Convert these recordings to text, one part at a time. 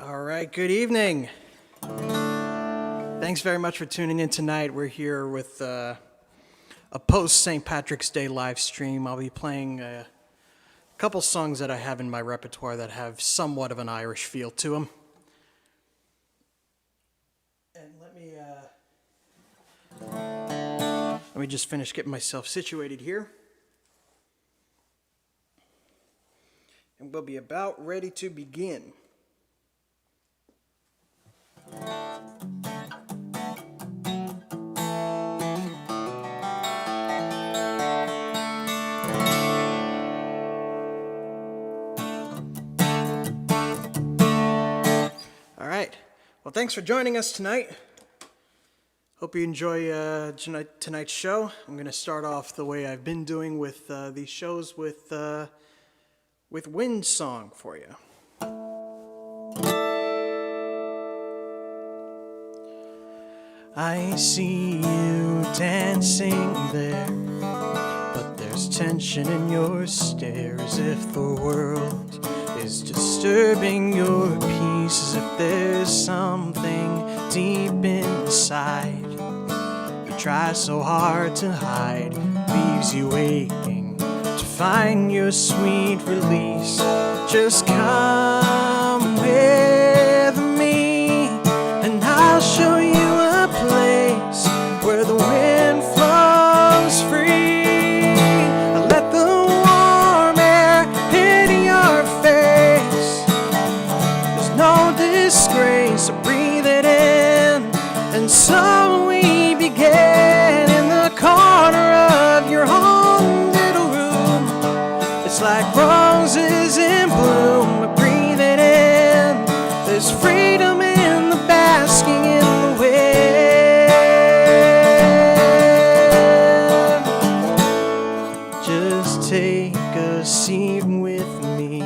All right, good evening. Thanks very much for tuning in tonight. We're here with a post-St. Patrick's Day live stream. I'll be playing a couple songs that I have in my repertoire that have somewhat of an Irish feel to them. And let me just finish getting myself situated here. And we'll be about ready to begin. All right. Well, thanks for joining us tonight. Hope you enjoy tonight's show. I'm going to start off the way I've been doing with these shows with Wind Song for you. I see you dancing there, but there's tension in your stare, as if the world is disturbing your peace, as if there's something deep inside you try so hard to hide, leaves you aching to find your sweet release. Just come with me and I'll show you a place where the wind flows free. Let the warm air hit your face. There's no disgrace, so breathe it in. And so we began in the corner of your home little room. It's like roses in bloom, but breathe it in. There's freedom in the basking in the wind. Just take a seat with me,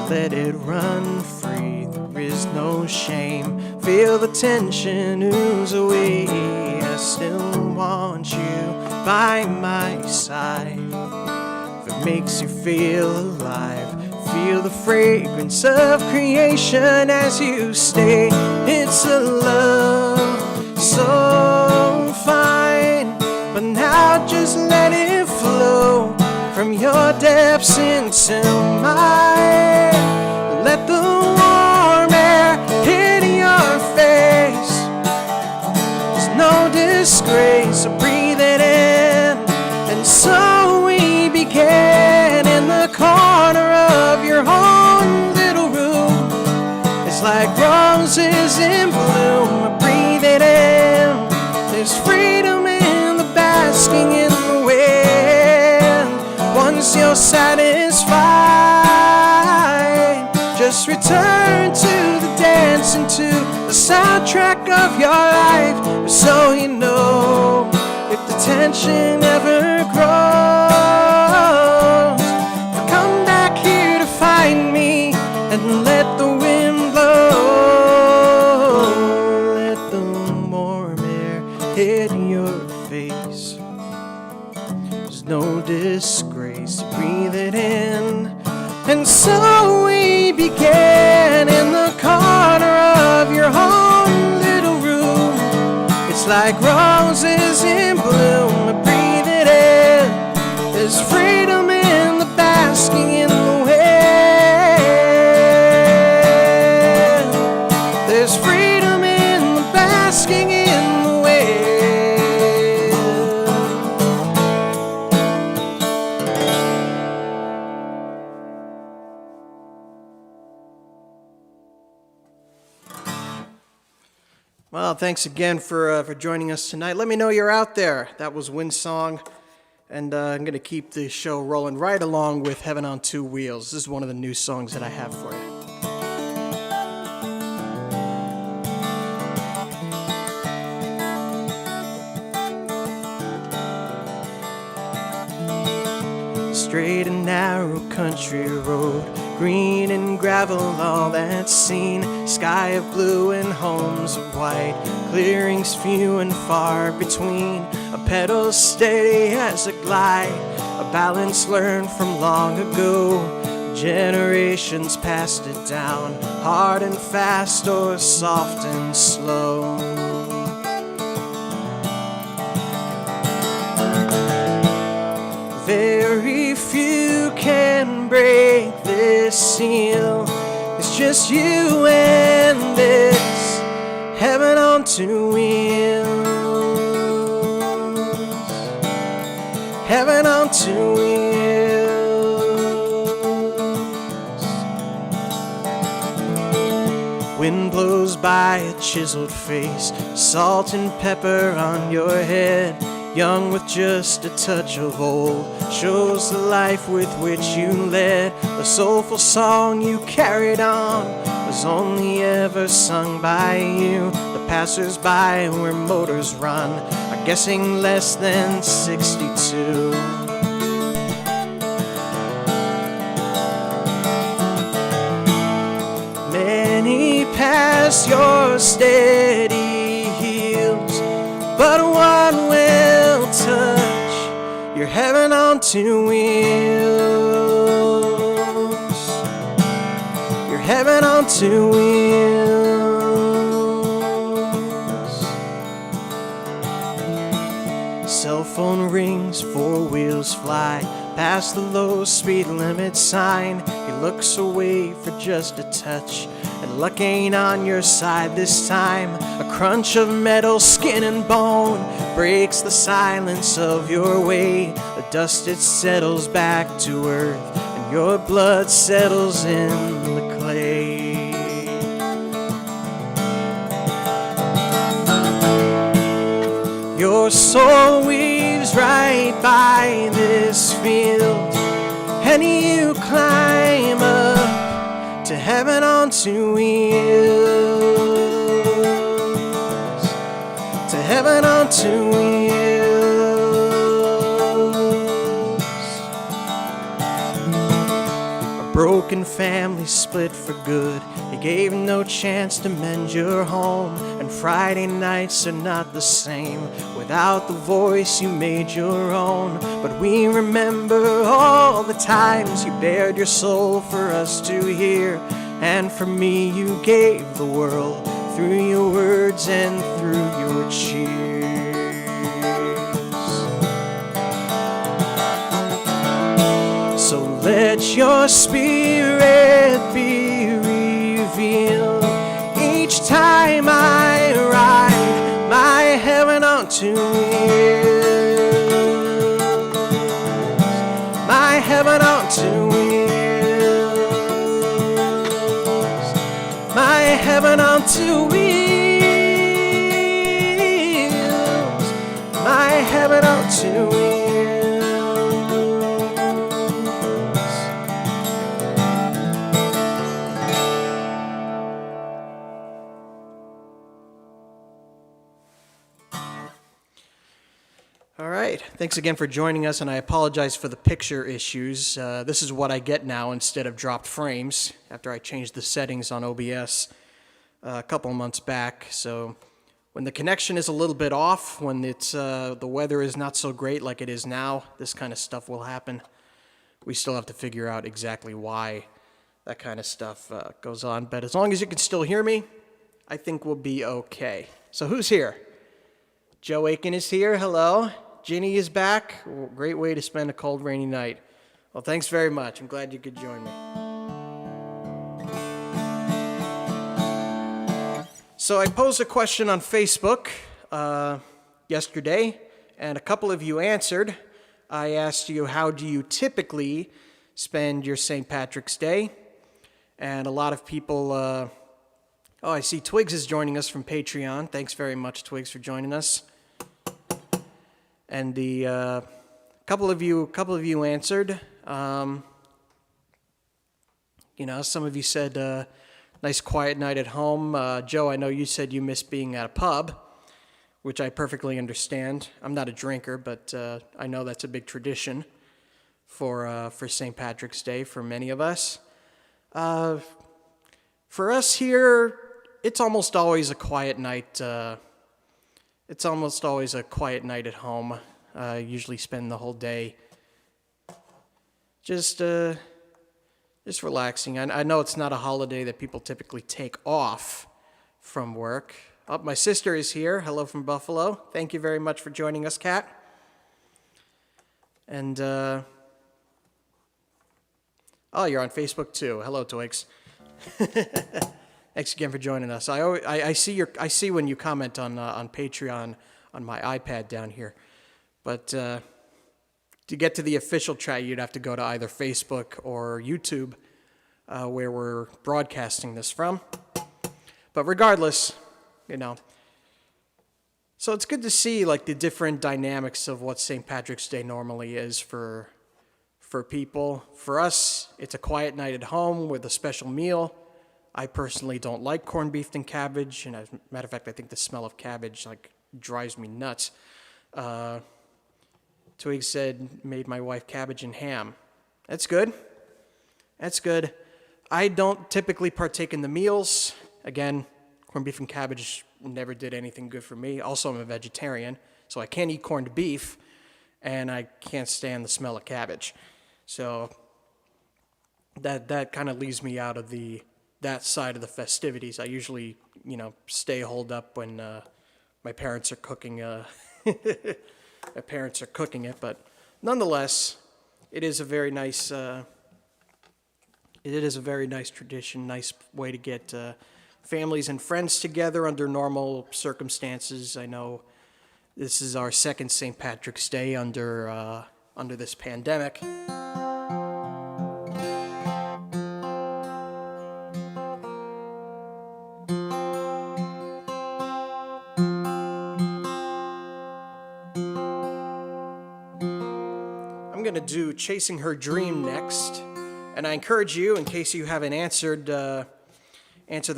let it run free. There is no shame, feel the tension ooze away. I still want you by my side. If it makes you feel alive, feel the fragrance of creation as you stay. It's a love so fine, but now just let it flow from your depths into mine. Let the warm air hit your face. There's no disgrace, so breathe it in. And so we began in the corner of your own little room. It's like roses in bloom, breathe it in. There's freedom in the basking in the wind. Once you're satisfied, just return to the dance, into the soundtrack of your life. So you know, if the tension ever grows, come back here to find me and let the wind blow. Let the warm air hit your face. There's no disgrace, breathe it in. And so we began in the corner of your home little room. It's like roses in bloom, breathe it in. There's freedom in the basking in the wind. There's freedom in the basking in the wind. Well, thanks again for joining us tonight. Let me know you're out there. That was Wind Song, and I'm going to keep the show rolling right along with Heaven on Two Wheels. This is one of the new songs that I have for you. Straight and narrow country road, green and gravel, all that's seen. Sky of blue and homes of white, clearings few and far between. A pedal steady as a glide, a balance learned from long ago. Generations passed it down, hard and fast or soft and slow. Very few can break this seal. It's just you and this heaven on two wheels. Heaven on two wheels. Wind blows by a chiseled face, salt and pepper on your head. Young with just a touch of old, shows the life with which you led. The soulful song you carried on was only ever sung by you. The passers-by where motors run are guessing less than 62. Many pass your steady heels, but one will touch your heaven on two wheels. Your heaven on two wheels. Cell phone rings, four wheels fly past the low speed limit sign. He looks away for just a touch, and luck ain't on your side this time. A crunch of metal, skin and bone breaks the silence of your way. The dust, it settles back to earth, and your blood settles in the clay. Your soul weaves right by this field, and you climb up to heaven on two wheels. To heaven on two wheels. A broken family split for good. You gave no chance to mend your home, and Friday nights are not the same without the voice you made your own. But we remember all the times you bared your soul for us to hear, and for me you gave the world through your words and through your cheers. So let your spirit be revealed each time I ride my heaven on two wheels. My heaven on two wheels. My heaven on two wheels. My heaven on two wheels. All right, thanks again for joining us, and I apologize for the picture issues. This is what I get now instead of dropped frames after I changed the settings on OBS a couple months back. So when the connection is a little bit off, when it's the weather is not so great like it is now, this kind of stuff will happen. We still have to figure out exactly why that kind of stuff goes on. But as long as you can still hear me, I think we'll be okay. So who's here? Joe Aiken is here. Hello. Ginny is back. Great way to spend a cold, rainy night. Well, thanks very much. I'm glad you could join me. So I posed a question on Facebook yesterday, and a couple of you answered. I asked you, how do you typically spend your St. Patrick's Day? And a lot of people... oh, I see Twigs is joining us from Patreon. Thanks very much, Twigs, for joining us. And the couple of you answered. You know, some of you said nice quiet night at home. Joe, I know you said you miss being at a pub, which I perfectly understand. I'm not a drinker, but I know that's a big tradition for St. Patrick's Day for many of us. For us here, it's almost always a quiet night. It's almost always a quiet night at home. I usually spend the whole day just Just relaxing. I know it's not a holiday that people typically take off from work. Oh, my sister is here. Hello from Buffalo. Thank you very much for joining us, Kat. And, oh, you're on Facebook too. Hello, Twigs. Thanks again for joining us. I see when you comment on Patreon on my iPad down here, but to get to the official chat, you'd have to go to either Facebook or YouTube, where we're broadcasting this from. But regardless, so it's good to see like the different dynamics of what St. Patrick's Day normally is for people. For us, it's a quiet night at home with a special meal. I personally don't like corned beef and cabbage, and as a matter of fact, I think the smell of cabbage like drives me nuts. Twig said, made my wife cabbage and ham. That's good. That's good. I don't typically partake in the meals. Again, corned beef and cabbage never did anything good for me. Also, I'm a vegetarian, so I can't eat corned beef, and I can't stand the smell of cabbage. So that kind of leaves me out of that side of the festivities. I usually, stay holed up when my parents are cooking. My parents are cooking it, but nonetheless, it is a very nice. It is a very nice tradition, nice way to get families and friends together under normal circumstances. I know this is our second St. Patrick's Day under this pandemic. I'm going to do Chasing Her Dream next, and I encourage you, in case you haven't answered the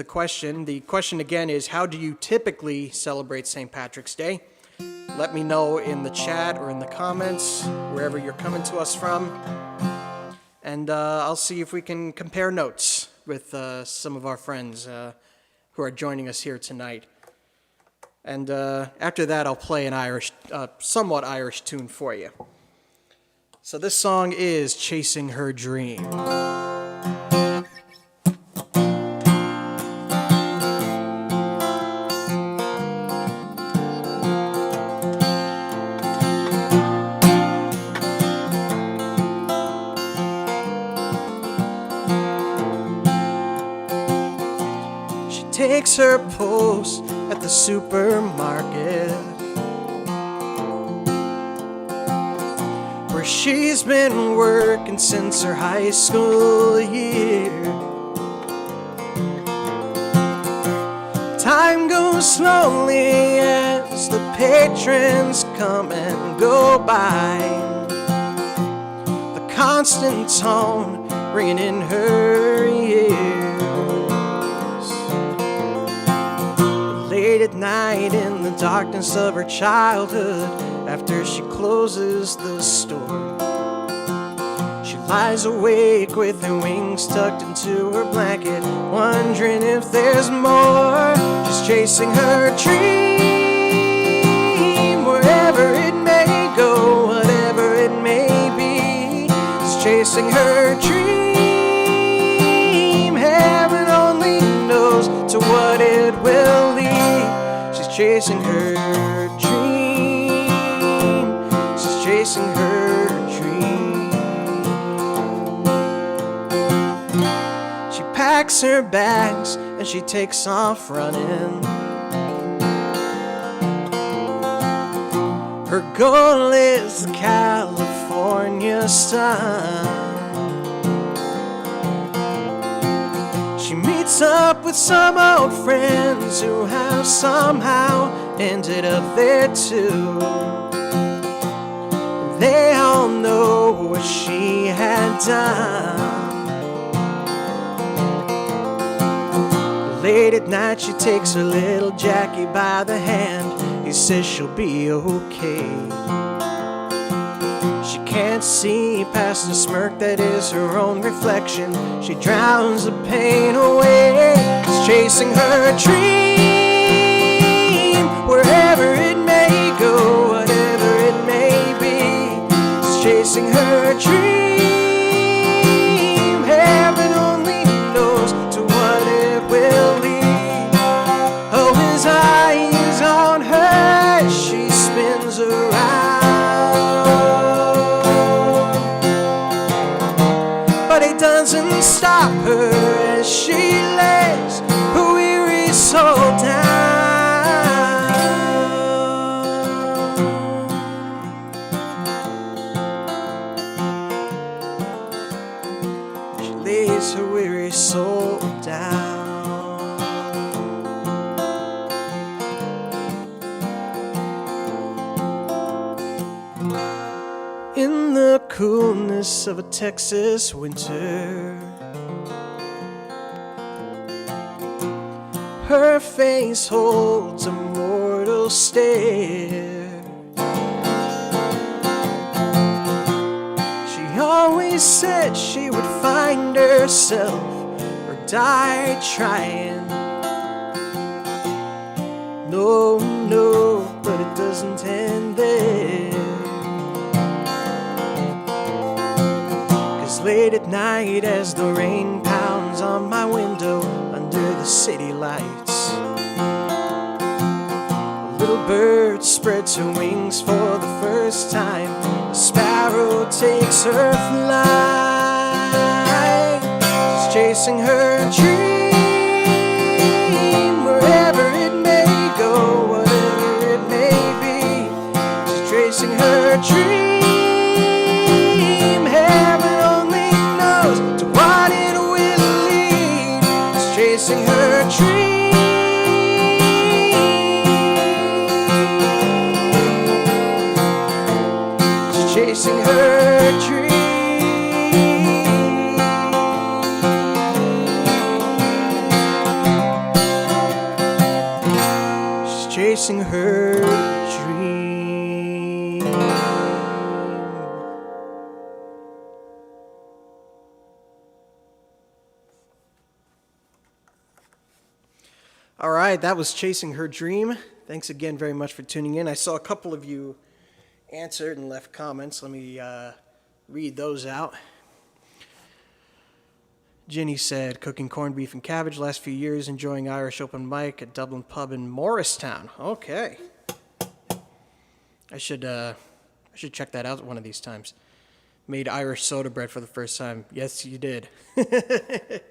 question. The question again is, how do you typically celebrate St. Patrick's Day? Let me know in the chat or in the comments, wherever you're coming to us from, and I'll see if we can compare notes with some of our friends who are joining us here tonight. And after that, I'll play an somewhat Irish tune for you. So this song is Chasing Her Dream. She takes her post at the supermarket, where she's been working since her high school year. Time goes slowly as the patrons come and go by, the constant tone ringing in her ears. Late at night in the darkness of her childhood, after she closes the store, she lies awake with her wings tucked into her blanket, wondering if there's more. She's chasing her dream, wherever it may go, whatever it may be. She's chasing her dream, heaven only knows to what it will lead. She's chasing her dream, chasing her dream. She packs her bags and she takes off running. Her goal is the California sun. She meets up with some old friends who have somehow ended up there too. They all know what she had done. Late at night she takes her little Jackie by the hand. He says she'll be okay. She can't see past the smirk that is her own reflection. She drowns the pain away. She's chasing her dream, wherever it may go, whatever it may be. Chasing her dream, heaven her as she lays her weary soul down. She lays her weary soul down. In the coolness of a Texas winter, her face holds a mortal stare. She always said she would find herself or die trying. No, no, but it doesn't end there. Late at night as the rain pounds on my window under the city lights, a little bird spreads her wings for the first time. A sparrow takes her flight. She's chasing her dream wherever it may go, whatever it may be. She's tracing her dream. Chasing her dream. She's chasing her dream. She's chasing her dream. All right, that was Chasing Her Dream. Thanks again very much for tuning in. I saw a couple of you answered and left comments. Let me read those out. Ginny said, cooking corned beef and cabbage last few years, enjoying Irish open mic at Dublin Pub in Morristown. Okay. I should check that out one of these times. Made Irish soda bread for the first time. Yes, you did. It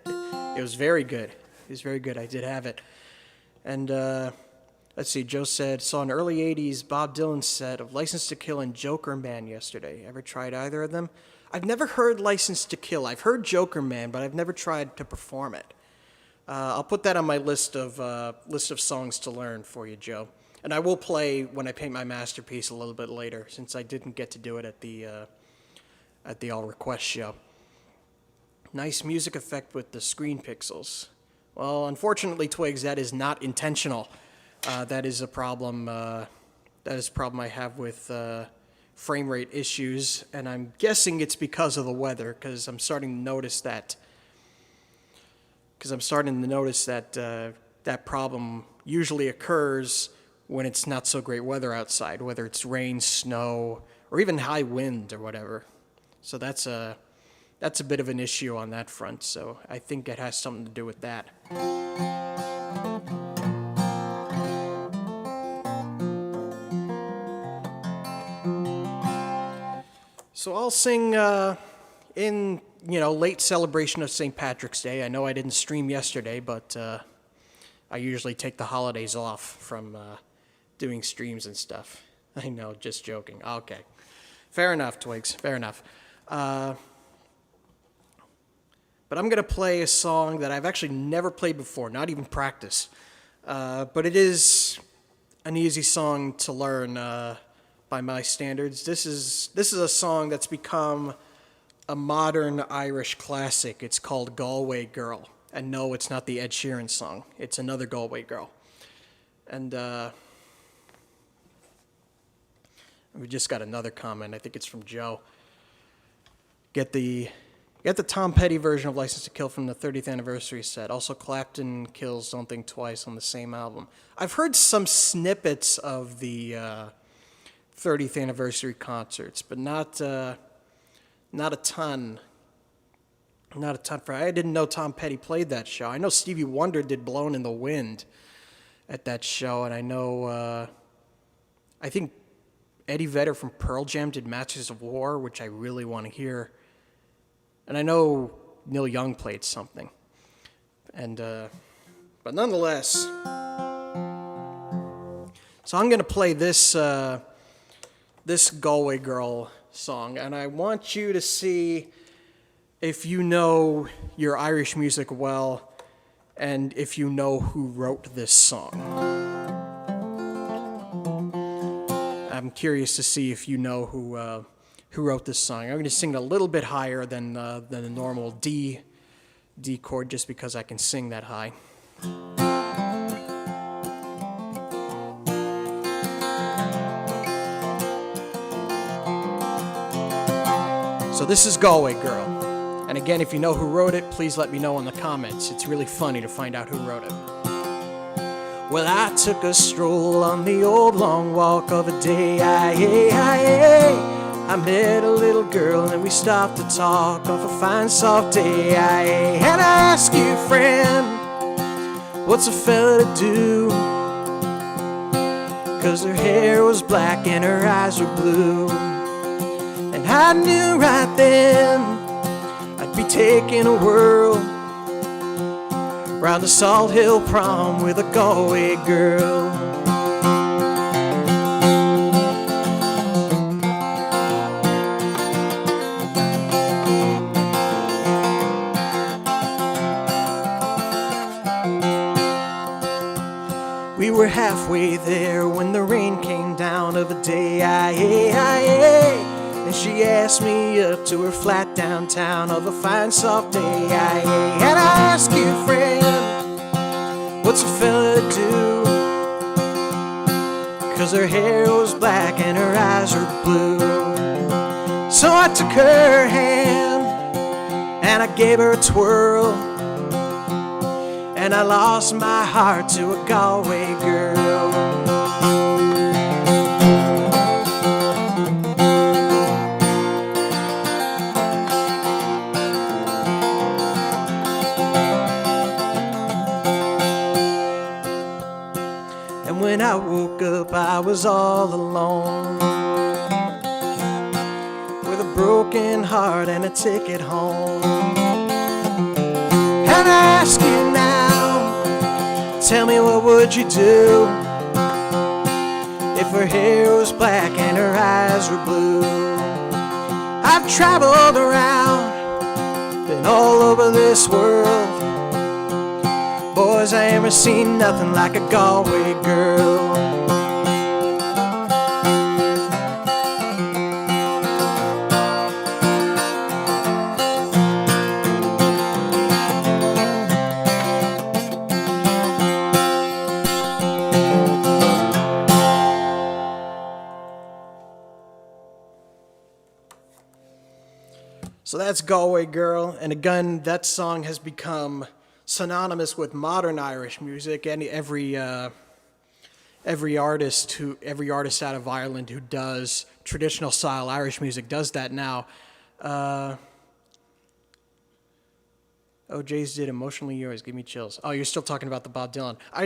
was very good. It was very good. I did have it. And let's see, Joe said, saw an early 80s Bob Dylan set of License to Kill and Joker Man yesterday. Ever tried either of them? I've never heard License to Kill. I've heard Joker Man, but I've never tried to perform it. I'll put that on my list of songs to learn for you, Joe. And I will play When I Paint My Masterpiece a little bit later, since I didn't get to do it at the All Request show. Nice music effect with the screen pixels. Well, unfortunately, Twigs, that is not intentional. That is a problem. That is a problem I have with frame rate issues, and I'm guessing it's because of the weather. Because I'm starting to notice that. That problem usually occurs when it's not so great weather outside, whether it's rain, snow, or even high wind or whatever. So that's a bit of an issue on that front, so I think it has something to do with that. So I'll sing in, late celebration of St. Patrick's Day. I know I didn't stream yesterday, but I usually take the holidays off from doing streams and stuff. I know, just joking. Okay. Fair enough, Twigs. Fair enough. But I'm going to play a song that I've actually never played before, not even practice. But it is an easy song to learn by my standards. This is a song that's become a modern Irish classic. It's called Galway Girl. And no, it's not the Ed Sheeran song. It's another Galway Girl. And we just got another comment. I think it's from Joe. Get the Tom Petty version of License to Kill from the 30th anniversary set. Also, Clapton kills Don't Think Twice on the same album. I've heard some snippets of the 30th anniversary concerts, but not a ton. Not a ton. I didn't know Tom Petty played that show. I know Stevie Wonder did Blown in the Wind at that show, and I know, I think Eddie Vedder from Pearl Jam did Masters of War, which I really want to hear. And I know Neil Young played something. And but nonetheless, so I'm gonna play this this Galway Girl song, and I want you to see if you know your Irish music well, and if you know who wrote this song. I'm curious to see if you know who wrote this song. I'm going to sing it a little bit higher than the normal D chord, just because I can sing that high. So this is Galway Girl. And again, if you know who wrote it, please let me know in the comments. It's really funny to find out who wrote it. Well, I took a stroll on the old long walk of a day. I met a little girl and we stopped to talk of a fine soft day. And I asked you, friend, what's a fella to do? 'Cause her hair was black and her eyes were blue. And I knew right then I'd be taking a whirl round the Salt Hill prom with a Galway girl. We were halfway there when the rain came down of a day. And she asked me up to her flat downtown of a fine soft day. And I asked you, friend, what's a fella to do? 'Cause her hair was black and her eyes were blue. So I took her hand and I gave her a twirl, and I lost my heart to a Galway girl. When I woke up, I was all alone, with a broken heart and a ticket home. And I ask you now, tell me, what would you do if her hair was black and her eyes were blue? I've traveled around, been all over this world. Boys, I ain't ever seen nothing like a Galway girl. So that's Galway Girl, and again, that song has become synonymous with modern Irish music. And every artist out of Ireland who does traditional style Irish music does that now. Jays did Emotionally Yours. Give me chills. Oh, you're still talking about the Bob Dylan. I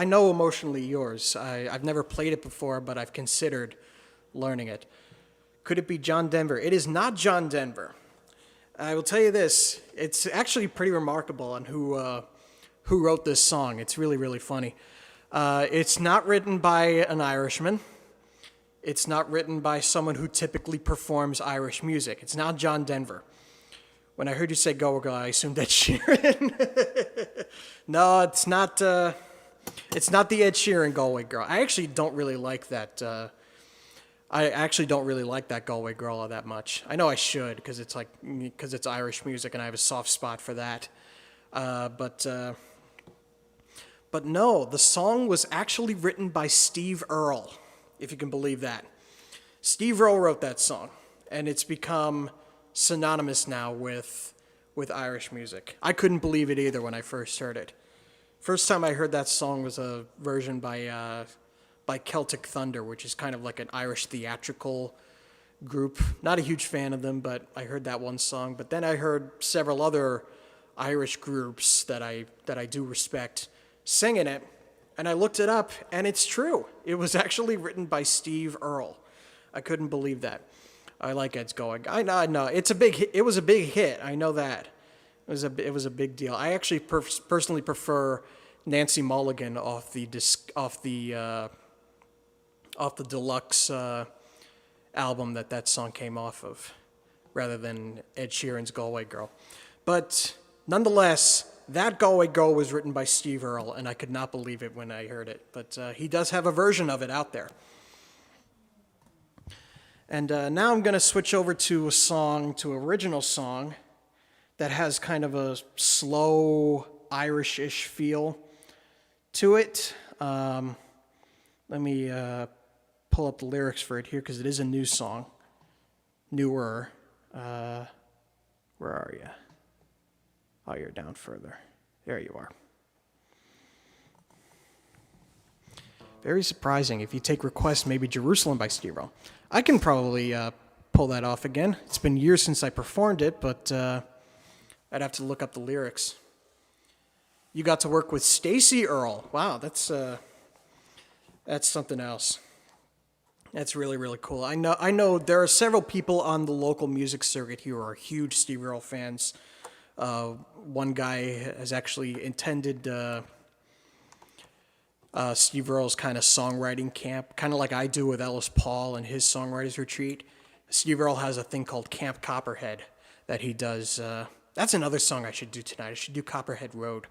know Emotionally Yours. I've never played it before, but I've considered learning it. Could it be John Denver? It is not John Denver. I will tell you this, it's actually pretty remarkable on who wrote this song. It's really, really funny. It's not written by an Irishman. It's not written by someone who typically performs Irish music. It's not John Denver. When I heard you say Galway Girl, I assumed Ed Sheeran. No, it's not the Ed Sheeran Galway Girl. I actually don't really like that. I actually don't really like that Galway Girl all that much. I know I should, because it's Irish music and I have a soft spot for that. But no, the song was actually written by Steve Earle, if you can believe that. Steve Earle wrote that song, and it's become synonymous now with Irish music. I couldn't believe it either when I first heard it. First time I heard that song was a version by Celtic Thunder, which is kind of like an Irish theatrical group. Not a huge fan of them, but I heard that one song. But then I heard several other Irish groups that I do respect singing it, and I looked it up, and it's true. It was actually written by Steve Earle. I couldn't believe that. I like Ed's Going. I know. It was a big hit. I know that. It was a big deal. I actually personally prefer Nancy Mulligan off the deluxe album that song came off of, rather than Ed Sheeran's Galway Girl. But nonetheless, that Galway Girl was written by Steve Earle, and I could not believe it when I heard it. But he does have a version of it out there. And now I'm going to switch over to an original song that has kind of a slow Irish-ish feel to it. Let me pull up the lyrics for it here because it is a new song. Newer. Where are you? Oh, you're down further. There you are. Very surprising. If you take Request, maybe Jerusalem by Steve Earle. I can probably pull that off again. It's been years since I performed it, but I'd have to look up the lyrics. You got to work with Stacey Earle. Wow, that's something else. That's really, really cool. I know there are several people on the local music circuit who are huge Steve Earle fans. One guy has actually attended Steve Earle's kind of songwriting camp, kind of like I do with Ellis Paul and his songwriters retreat. Steve Earle has a thing called Camp Copperhead that he does. That's another song I should do tonight. I should do Copperhead Road.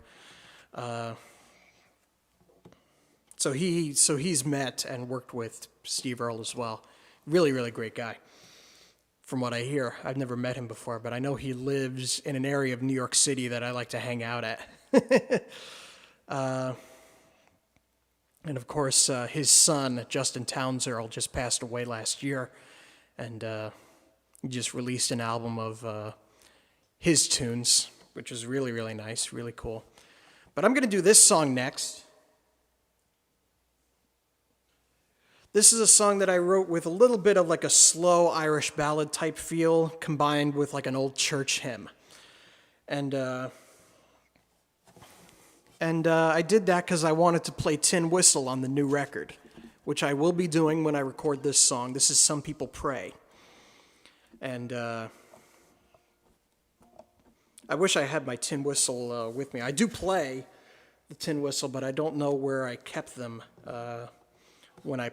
So he's met and worked with Steve Earle as well. Really, really great guy. From what I hear, I've never met him before, but I know he lives in an area of New York City that I like to hang out at. And of course, his son, Justin Townes Earle, just passed away last year, and he just released an album of his tunes, which was really, really nice, really cool. But I'm going to do this song next. This is a song that I wrote with a little bit of like a slow Irish ballad type feel combined with like an old church hymn. And I did that because I wanted to play Tin Whistle on the new record, which I will be doing when I record this song. This is Some People Pray. And I wish I had my tin whistle with me. I do play the tin whistle, but I don't know where I kept them when I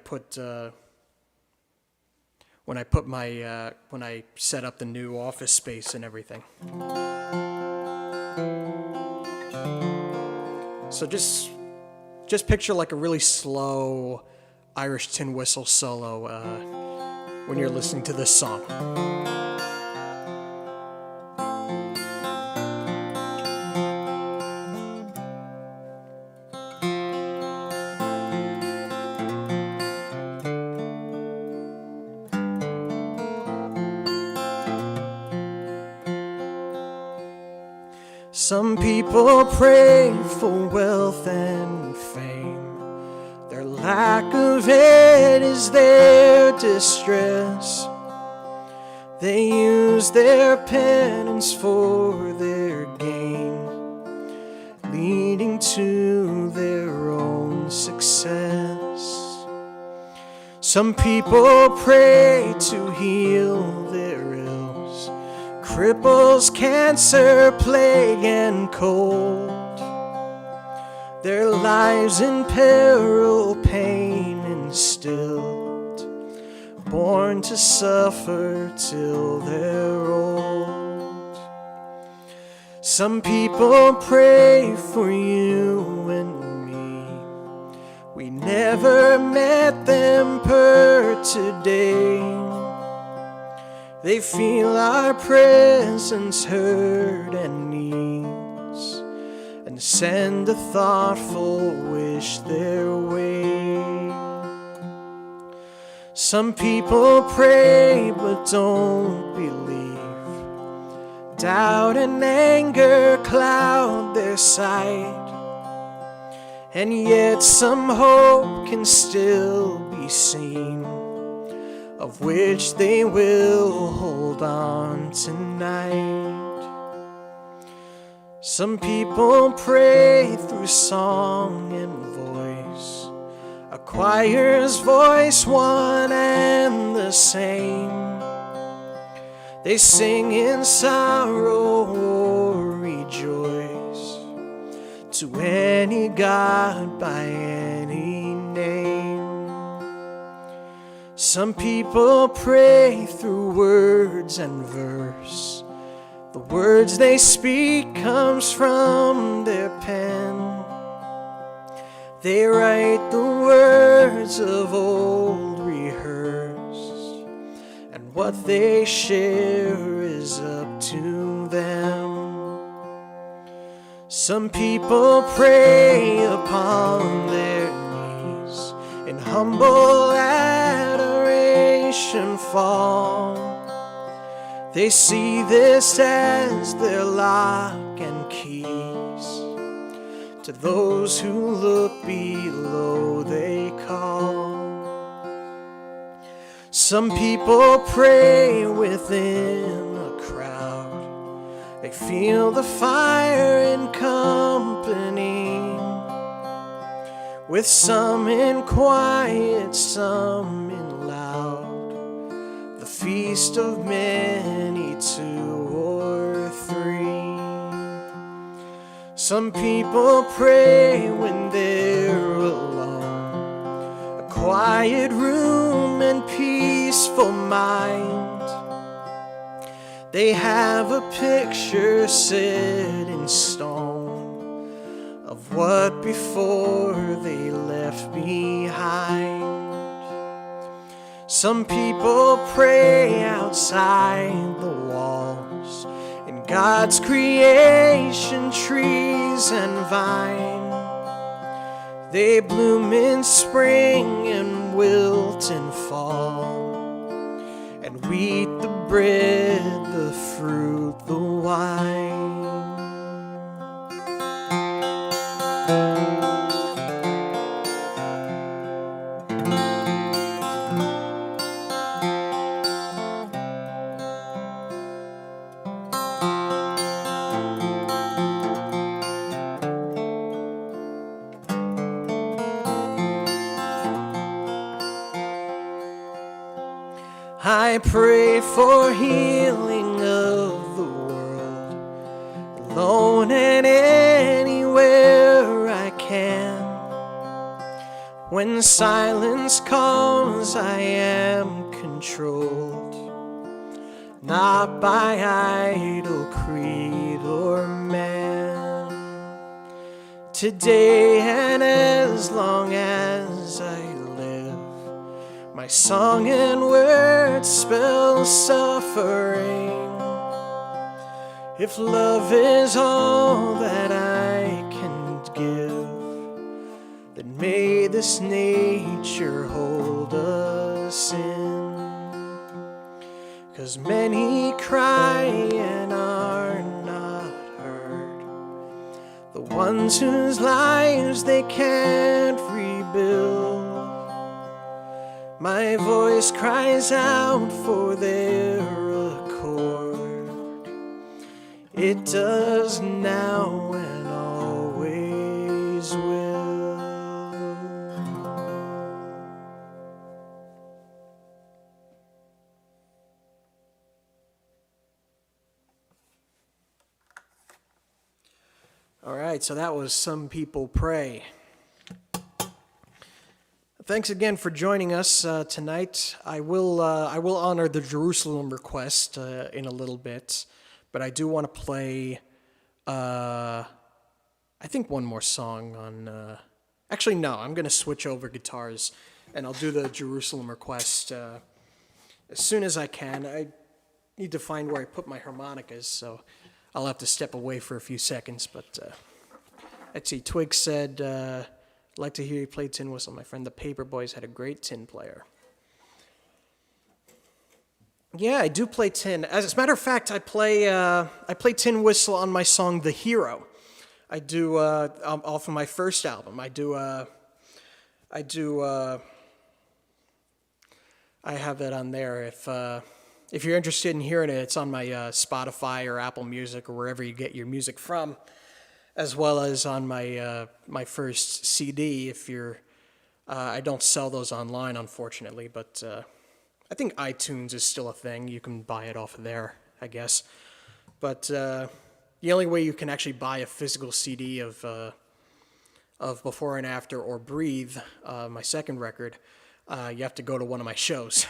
set up the new office space and everything. So just picture like a really slow Irish tin whistle solo when you're listening to this song. Some people pray for wealth and fame. Their lack of it is their distress. They use their penance for their gain, leading to their own success. Some people pray to heal their ills, cripples, cancer, plague, and cold. Their lives in peril, pain instilled, born to suffer till they're old. Some people pray for you and me. We never met them per today. They feel our presence, hurt and needs, and send a thoughtful wish their way. Some people pray but don't believe. Doubt and anger cloud their sight, and yet some hope can still be seen, of which they will hold on tonight. Some people pray through song and voice, a choir's voice one and the same. They sing in sorrow or rejoice to any God by any name. Some people pray through words and verse. The words they speak comes from their pen. They write the words of old rehearsed, and what they share is up to them. Some people pray upon their knees in humble adoration fall. They see this as their lock and keys. To those who look below they call. Some people pray within a crowd. They feel the fire in company, with some in quiet, some in loud. The feast of many, 2 or 3. Some people pray when they're alone, a quiet room and peaceful mind. They have a picture set in stone of what before they left behind. Some people pray outside the walls, in God's creation, trees and vine. They bloom in spring and wilt in fall, and we eat the bread, the fruit, the wine. I pray for healing of the world, alone and anywhere I can. When silence calls, I am controlled, not by idle creed or man. Today and as long as I live, my song and words spell suffering. If love is all that I can give, then may this nature hold us in. 'Cause many cry and are not heard, the ones whose lives they can't rebuild. My voice cries out for their accord. It does now and always will. All right, so that was Some People Pray. Thanks again for joining us tonight. I will honor the Jerusalem request in a little bit, but I do want to play, I think one more song on. Actually, no, I'm going to switch over guitars, and I'll do the Jerusalem request as soon as I can. I need to find where I put my harmonicas, so I'll have to step away for a few seconds. But let's see. Twig said. I'd like to hear you play tin whistle. My friend the Paperboys had a great tin player. Yeah, I do play tin. As a matter of fact, I play tin whistle on my song "The Hero." I do off of my first album. I have that on there. If you're interested in hearing it, it's on my Spotify or Apple Music or wherever you get your music from, as well as on my my first CD. If you're, I don't sell those online, unfortunately, but I think iTunes is still a thing. You can buy it off of there, I guess. But the only way you can actually buy a physical CD of Before and After or Breathe, my second record, you have to go to one of my shows.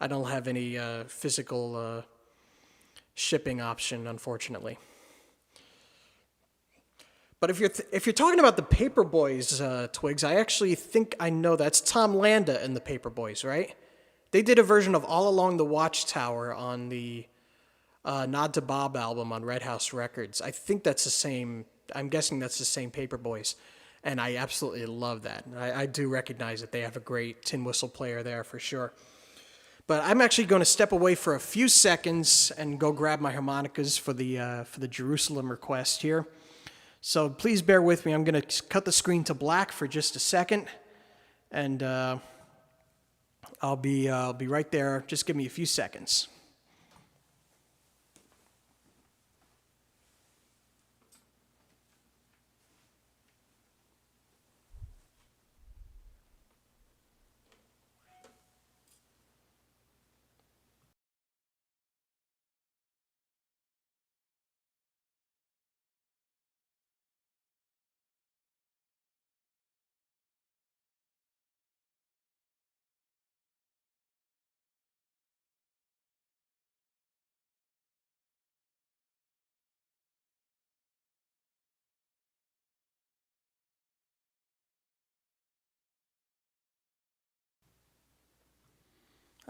I don't have any physical shipping option, unfortunately. But if you're talking about the Paperboys, Twigs, I actually think I know that's Tom Landa and the Paperboys, right? They did a version of All Along the Watchtower on the Nod to Bob album on Red House Records. I think that's the same. I'm guessing that's the same Paperboys, and I absolutely love that. I do recognize that they have a great tin whistle player there for sure. But I'm actually going to step away for a few seconds and go grab my harmonicas for the Jerusalem request here. So please bear with me. I'm going to cut the screen to black for just a second, and I'll be right there. Just give me a few seconds.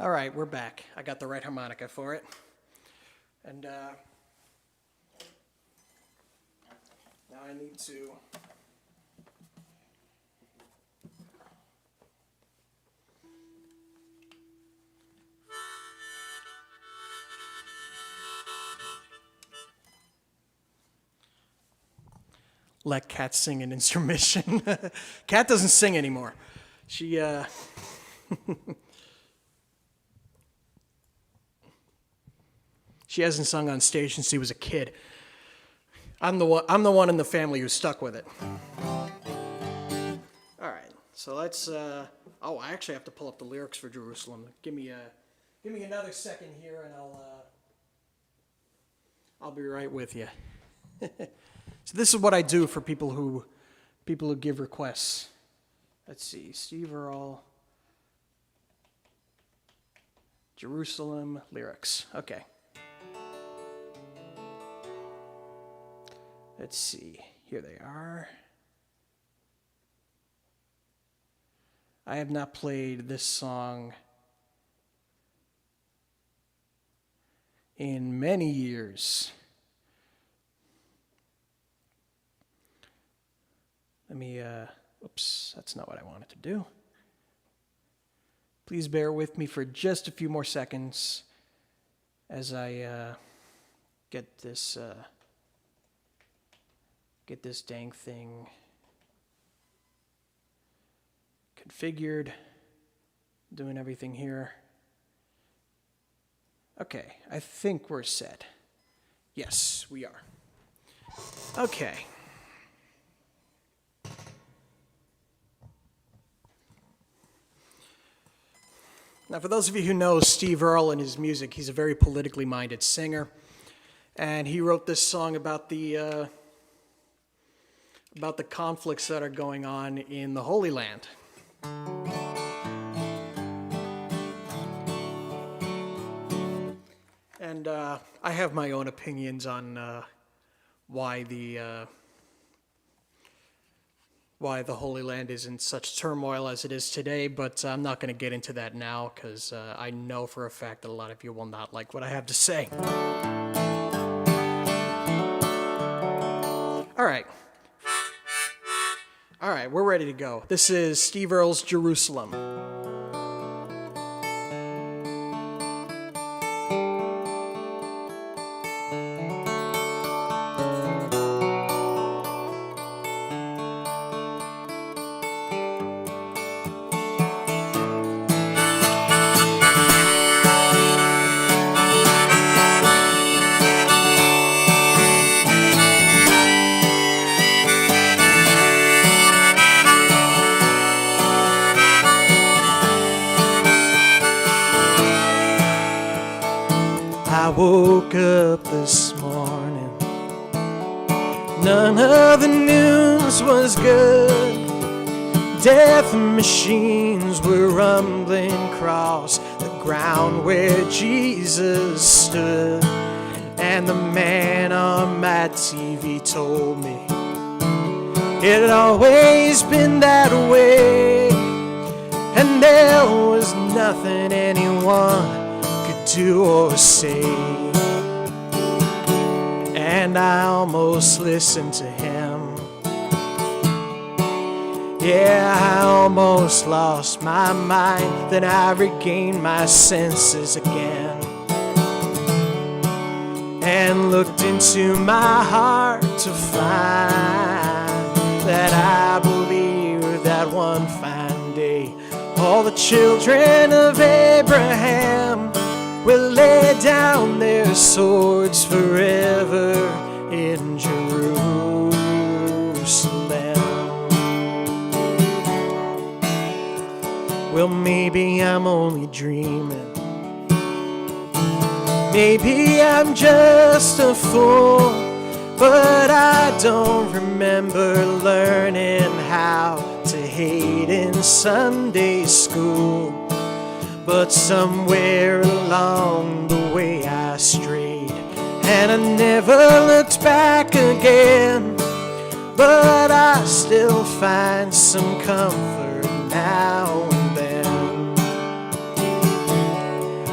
All right, we're back. I got the right harmonica for it. And now I need to let Kat sing an intermission. Kat doesn't sing anymore. She She hasn't sung on stage since she was a kid. I'm the one in the family who's stuck with it. All right, so let's. Oh, I actually have to pull up the lyrics for Jerusalem. Give me another second here, and I'll be right with you. So this is what I do for people who give requests. Let's see, Steve Earle, Jerusalem lyrics. Okay. Let's see. Here they are. I have not played this song in many years. Let me, oops, that's not what I wanted to do. Please bear with me for just a few more seconds as I get this dang thing configured, doing everything here. Okay, I think we're set. Yes, we are. Okay. Now, for those of you who know Steve Earle and his music, he's a very politically minded singer, and he wrote this song about the conflicts that are going on in the Holy Land. And I have my own opinions on why the Holy Land is in such turmoil as it is today, but I'm not going to get into that now because I know for a fact that a lot of you will not like what I have to say. All right, we're ready to go. This is Steve Earle's Jerusalem. I woke up this morning None of the news was good. Death machines were rumbling across the ground where Jesus stood. And the man on my TV told me it had always been that way, and there was nothing anyone could do or say. And I almost listened to him. Yeah, I almost lost my mind. Then I regained my senses again and looked into my heart to find that I believe that one fine day all the children of Abraham will lay down their swords forever in Jerusalem. Well, maybe I'm only dreaming. Maybe I'm just a fool, but I don't remember learning how to hate in Sunday school. But somewhere along the way I strayed, and I never looked back again. But I still find some comfort now and then.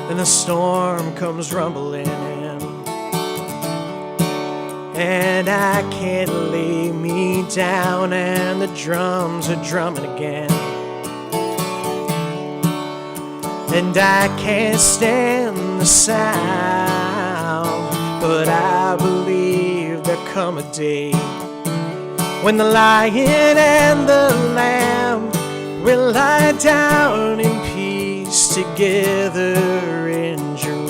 And the storm comes rumbling in, and I can't lay me down, and the drums are drumming again. And I can't stand the sound, but I believe there'll come a day when the lion and the lamb will lie down in peace together in Jerusalem.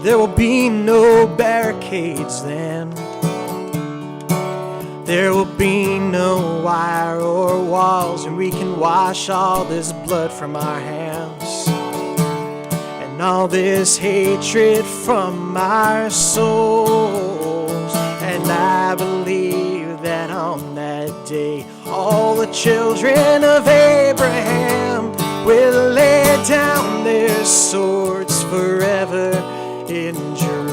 There will be no barricades then. There will be no wire or walls, and we can wash all this blood from our hands and all this hatred from our souls. And I believe that on that day all the children of Abraham will lay down their swords forever in Jerusalem.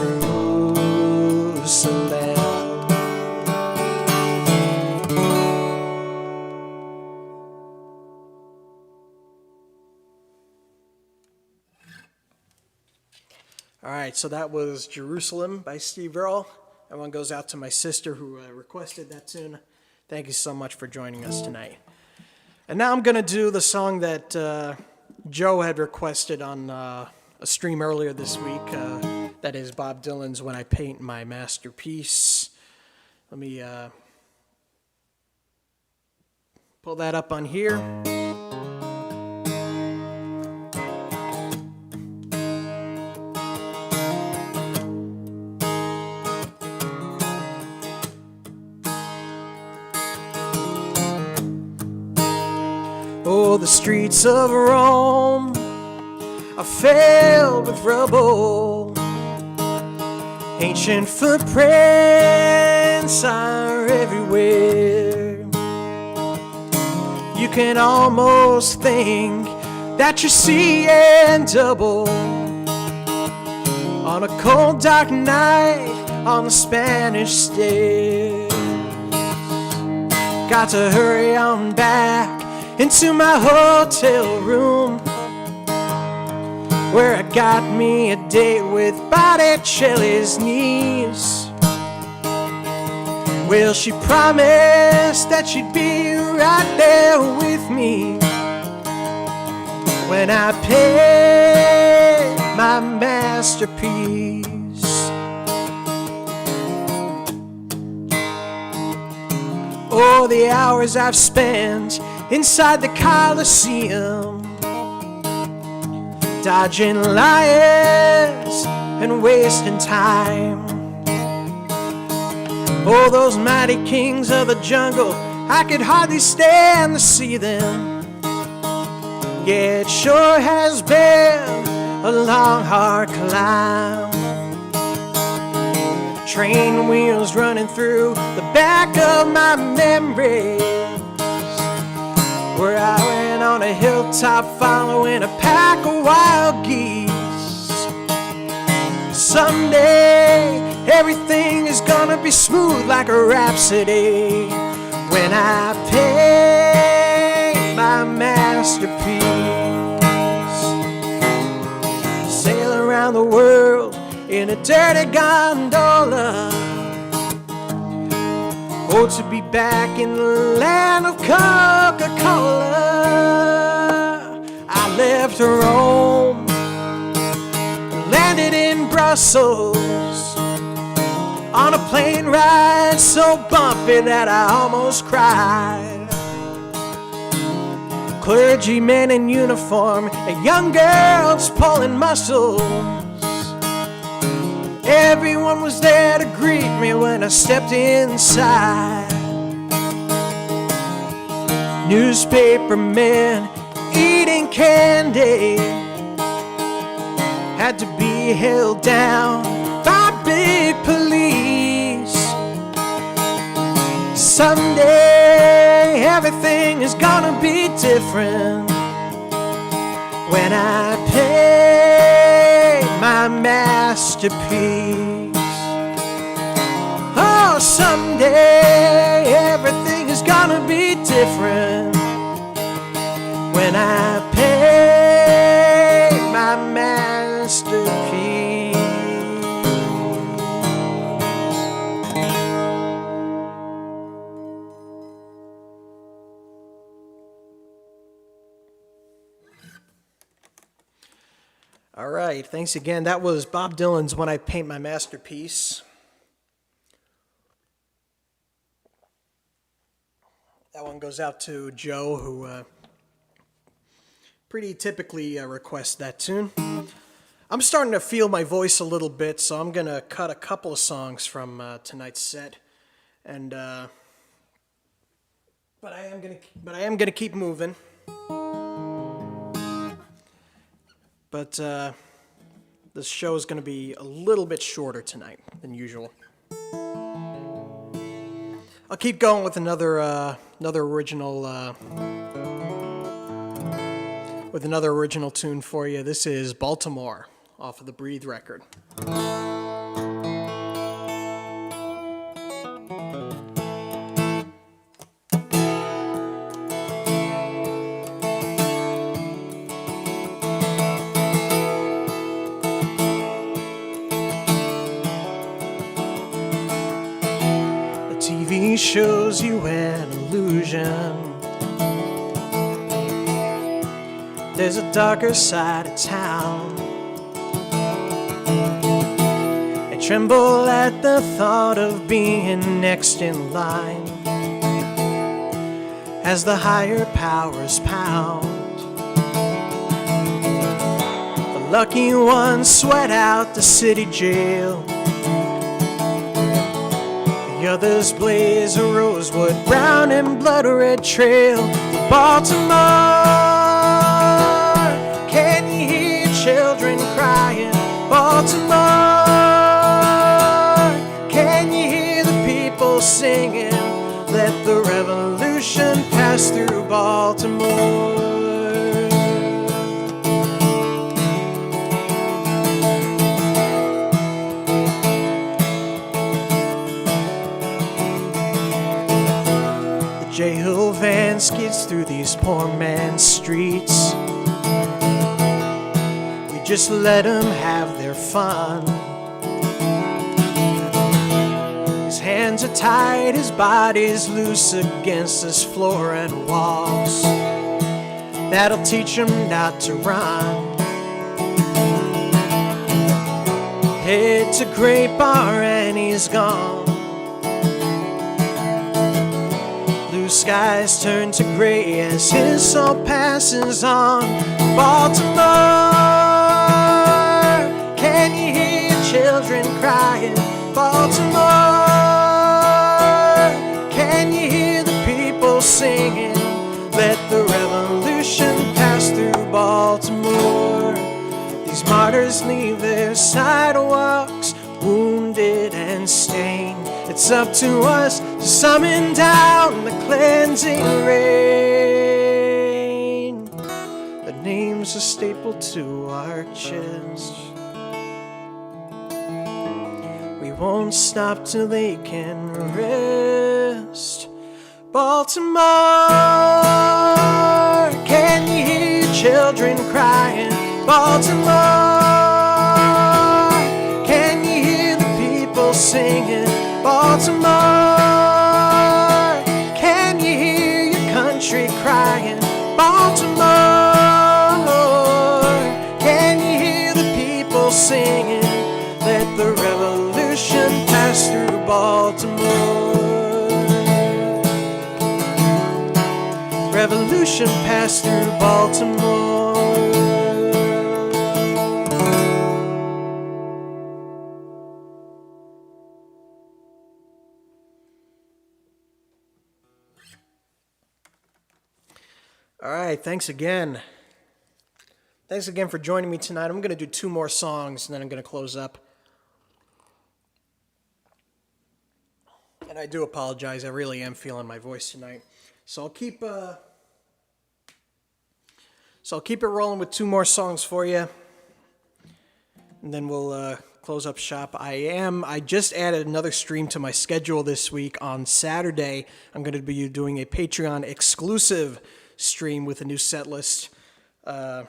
All right, so that was Jerusalem by Steve Earle. That one goes out to my sister who requested that tune. Thank you so much for joining us tonight. And now I'm going to do the song that Joe had requested on a stream earlier this week. That is Bob Dylan's When I Paint My Masterpiece. Let me pull that up on here. Oh, the streets of Rome are filled with rubble. Ancient footprints are everywhere. You can almost think that you're seeing double on a cold, dark night on the Spanish stairs. Got to hurry on back into my hotel room, where I got me a date with Botticelli's niece. Well, she promised that she'd be right there with me, when I paint my masterpiece. Oh, the hours I've spent inside the Coliseum, dodging lions and wasting time. Oh, those mighty kings of the jungle, I could hardly stand to see them. Yeah, it sure has been a long, hard climb. Train wheels running through the back of my memories, where I went on a hilltop following a pack of wild geese. Someday everything is gonna be smooth like a rhapsody when I paint my masterpiece. Sail around the world in a dirty gondola. Oh, to be back in the land of Coca-Cola. I left Rome, landed in Brussels, on a plane ride so bumpy that I almost cried. Clergymen in uniform and young girls pulling muscles. Everyone was there to greet me when I stepped inside. Newspaper men eating candy had to be held down by big police. Someday everything is gonna be different when I paint my masterpiece. Oh, someday everything is gonna be different when I paint my masterpiece. All right, thanks again. That was Bob Dylan's When I Paint My Masterpiece. That one goes out to Joe, who pretty typically requests that tune. I'm starting to feel my voice a little bit, so I'm going to cut a couple of songs from tonight's set. And but I am going to keep moving. But this show is going to be a little bit shorter tonight than usual. I'll keep going with another original tune for you. This is Baltimore off of the Breathe record. TV shows you an illusion. There's a darker side of town. I tremble at the thought of being next in line as the higher powers pound. The lucky ones sweat out the city jail. The others blaze a rosewood, brown and blood red trail. Baltimore, can you hear children crying? Baltimore, can you hear the people singing? Let the revolution pass through Baltimore. J-Hill van skids through these poor man's streets. We just let them have their fun. His hands are tied, his body's loose against this floor and walls that'll teach him not to run. Head to Great Bar and he's gone. Blue skies turn to gray as his soul passes on. Baltimore, can you hear your children crying? Baltimore, can you hear the people singing? Let the revolution pass through Baltimore. These martyrs leave their sidewalks wounded and stained. It's up to us to summon down the cleansing rain. The name's a staple to our chest. We won't stop till they can rest. Baltimore, can you hear your children crying? Baltimore, can you hear the people singing? Baltimore, can you hear your country crying? Baltimore, can you hear the people singing? Let the revolution pass through Baltimore. Revolution pass through Baltimore. All right, thanks again. Thanks again for joining me tonight. I'm going to do 2 more songs, and then I'm going to close up. And I do apologize. I really am feeling my voice tonight. So I'll keep it rolling with 2 more songs for you. And then we'll close up shop. I just added another stream to my schedule this week. On Saturday, I'm going to be doing a Patreon exclusive stream with a new set list and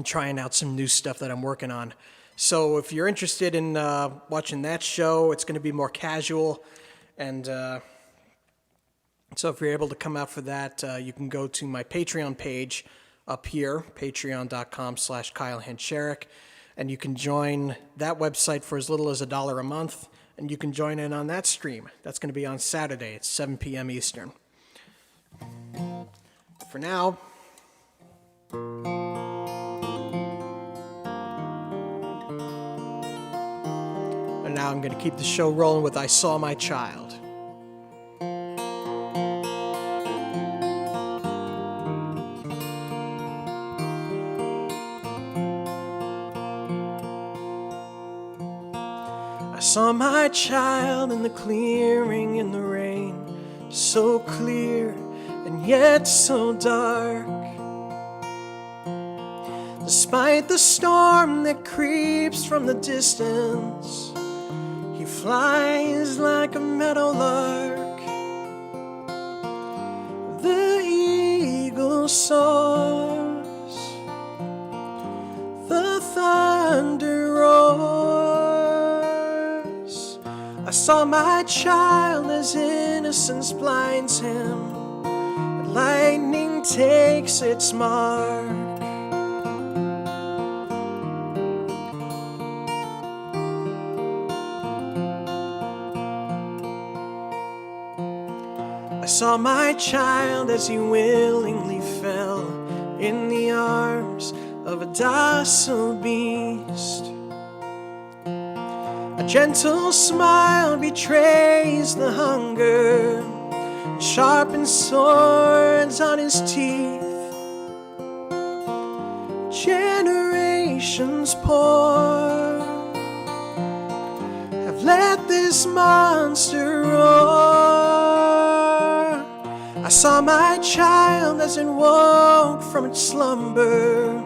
trying out some new stuff that I'm working on. So if you're interested in watching that show, it's going to be more casual. And so if you're able to come out for that, you can go to my Patreon page up here, patreon.com/Kyle Hancherek, and you can join that website for as little as $1 a month, and you can join in on that stream. That's going to be on Saturday at 7 p.m. Eastern. For now, and now I'm going to keep the show rolling with I Saw My Child. I saw my child in the clearing in the rain, so clear and yet so dark. Despite the storm that creeps from the distance, he flies like a meadowlark. The eagle soars, the thunder roars. I saw my child as innocence blinds him, and lightning takes its mark. I saw my child as he willingly fell in the arms of a docile beast. A gentle smile betrays the hunger, sharpened swords on his teeth. Generations poor have let this monster roar. I saw my child as it woke from its slumber.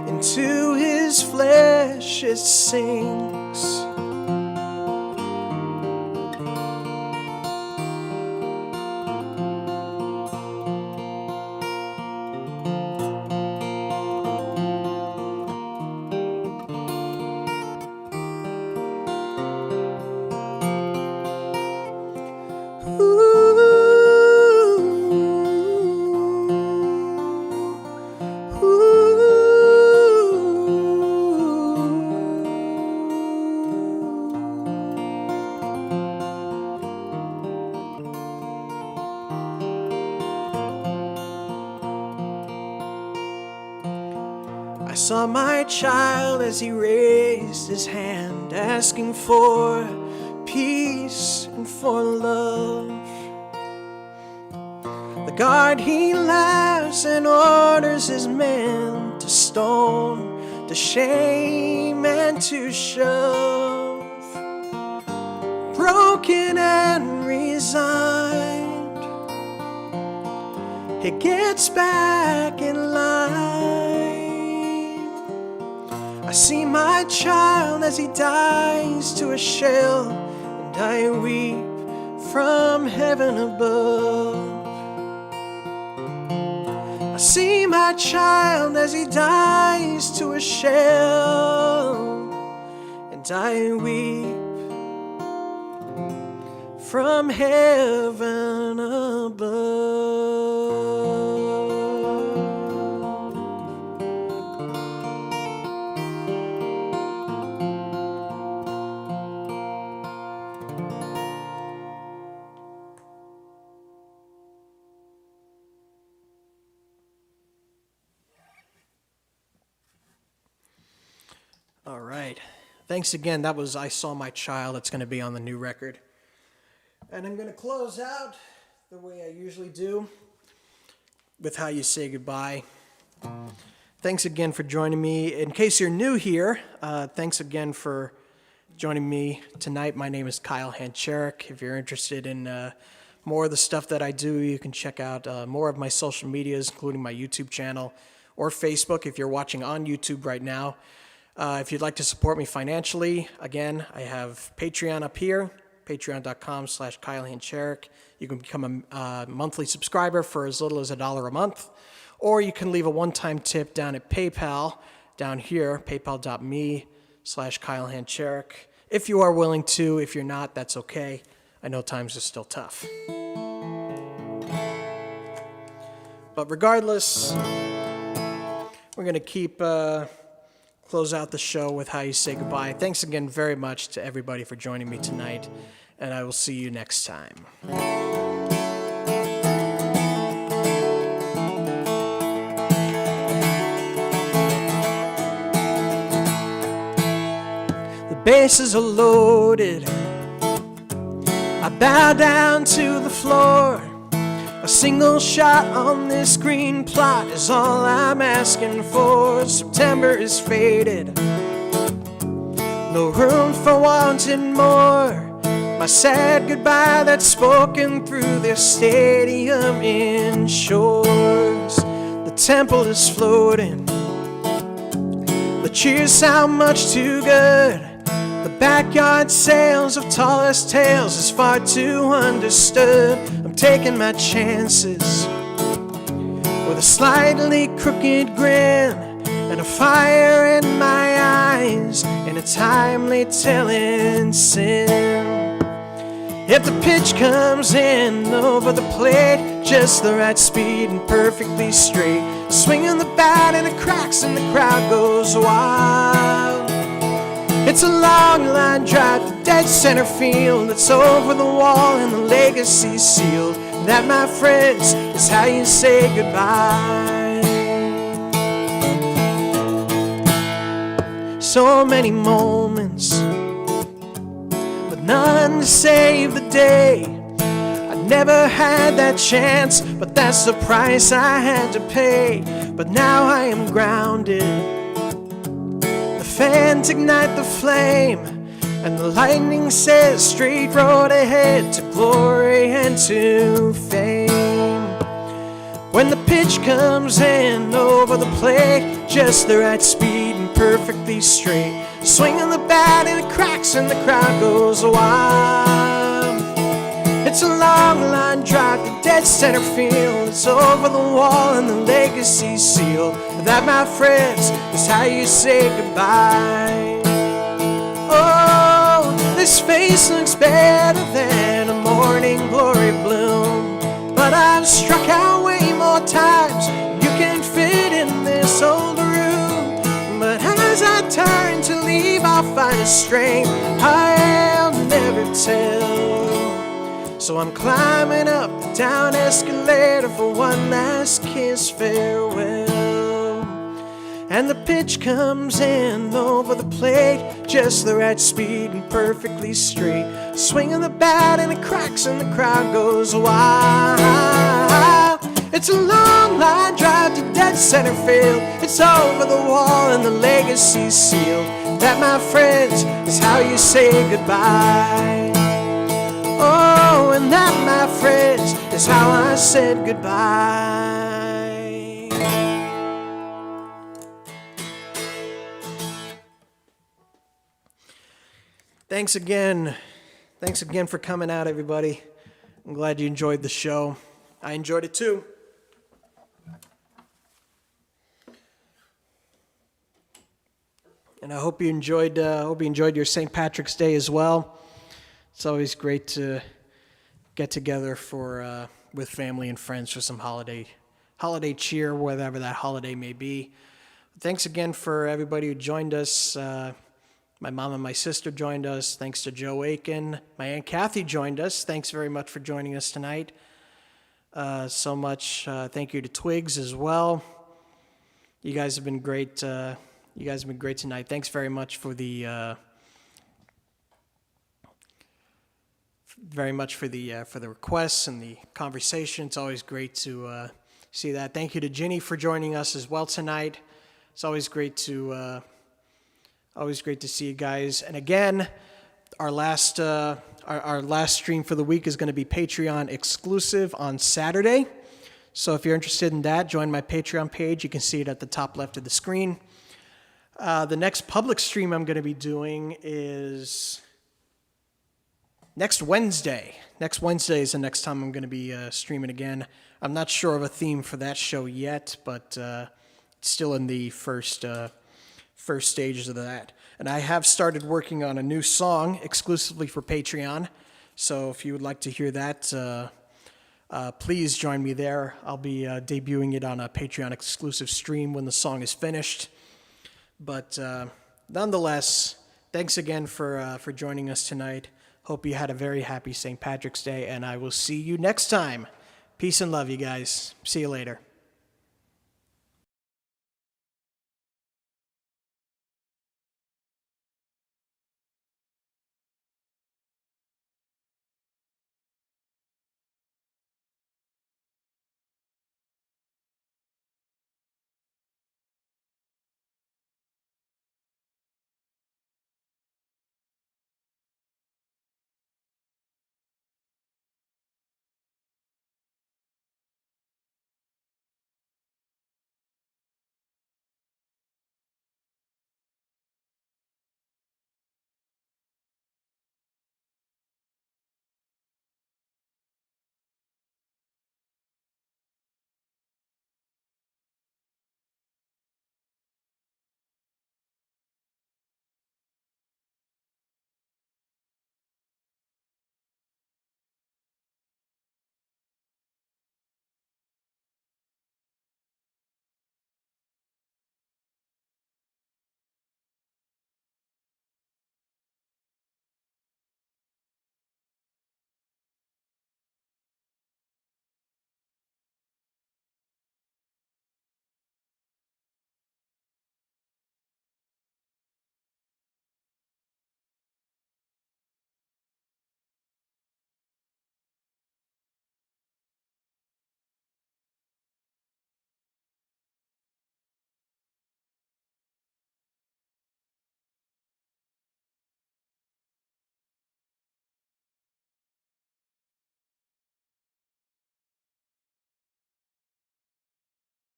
Into his flesh it sinks. saw my child as he raised his hand, asking for peace and for love. The guard, he laughs and orders his men to stone, to shame and to shove. Broken and resigned, he gets back in line. I see my child as he dies to a shell, and I weep from heaven above. I see my child as he dies to a shell, and I weep from heaven above. All right. Thanks again. That was I Saw My Child. It's going to be on the new record. And I'm going to close out the way I usually do with How You Say Goodbye. Thanks again for joining me. In case you're new here, thanks again for joining me tonight. My name is Kyle Hancherek. If you're interested in more of the stuff that I do, you can check out more of my social medias, including my YouTube channel or Facebook if you're watching on YouTube right now. If you'd like to support me financially, again, I have Patreon up here, patreon.com/Kyle Hancherek. You can become a monthly subscriber for as little as $1 a month, or you can leave a one-time tip down at PayPal, down here, paypal.me/Kyle Hancherek. If you are willing to, if you're not, that's okay. I know times are still tough. But regardless, we're going to keep... close out the show with How You Say Goodbye. Thanks again very much to everybody for joining me tonight, and I will see you next time. The bases are loaded. I bow down to the floor. A single shot on this green plot is all I'm asking for. September is faded, no room for wanting more. My sad goodbye that's spoken through this stadium ensures. The temple is floating, the cheers sound much too good. The backyard sales of tallest tales is far too understood. I'm taking my chances with a slightly crooked grin and a fire in my eyes and a timely telling sin. If the pitch comes in over the plate, just the right speed and perfectly straight, swinging the bat and it cracks and the crowd goes wild. It's a long line drive to dead center field. It's over the wall and the legacy sealed. That, my friends, is how you say goodbye. So many moments, but none to save the day. I never had that chance, but that's the price I had to pay. But now I am grounded. Fans ignite the flame, and the lightning says straight road ahead to glory and to fame. When the pitch comes in over the plate, just the right speed and perfectly straight, swinging the bat and it cracks and the crowd goes wild. It's a long line drive to dead center field. It's over the wall and the legacy sealed. That, my friends, is how you say goodbye. Oh, this face looks better than a morning glory bloom, but I've struck out way more times than you can fit in this old room. But as I turn to leave, I'll find a strength I'll never tell. So I'm climbing up the down escalator for one last kiss farewell. And the pitch comes in over the plate, just the right speed and perfectly straight. Swinging the bat and it cracks and the crowd goes wild. It's a long line drive to dead center field. It's over the wall and the legacy's sealed. That, my friends, is how you say goodbye. Oh, and that, my friends, is how I said goodbye. Thanks again for coming out, everybody. I'm glad you enjoyed the show. I enjoyed it too. And I hope you enjoyed your St. Patrick's Day as well. It's always great to get together with family and friends for some holiday cheer, whatever that holiday may be. Thanks again for everybody who joined us. My mom and my sister joined us. Thanks to Joe Aiken. My Aunt Kathy joined us. Thanks very much for joining us tonight. So much. Thank you to Twigs as well. You guys have been great. You guys have been great tonight. Thanks very much for the requests and the conversation. It's always great to see that. Thank you to Ginny for joining us as well tonight. It's always great to see you guys. And again, our last stream for the week is going to be Patreon exclusive on Saturday. So if you're interested in that, join my Patreon page. You can see it at the top left of the screen. The next public stream I'm going to be doing is next Wednesday. Next Wednesday is the next time I'm going to be streaming again. I'm not sure of a theme for that show yet, but it's still in the first stages of that. And I have started working on a new song exclusively for Patreon. So if you would like to hear that, please join me there. I'll be debuting it on a Patreon exclusive stream when the song is finished. But nonetheless, thanks again for joining us tonight. Hope you had a very happy St. Patrick's Day, and I will see you next time. Peace and love, you guys. See you later.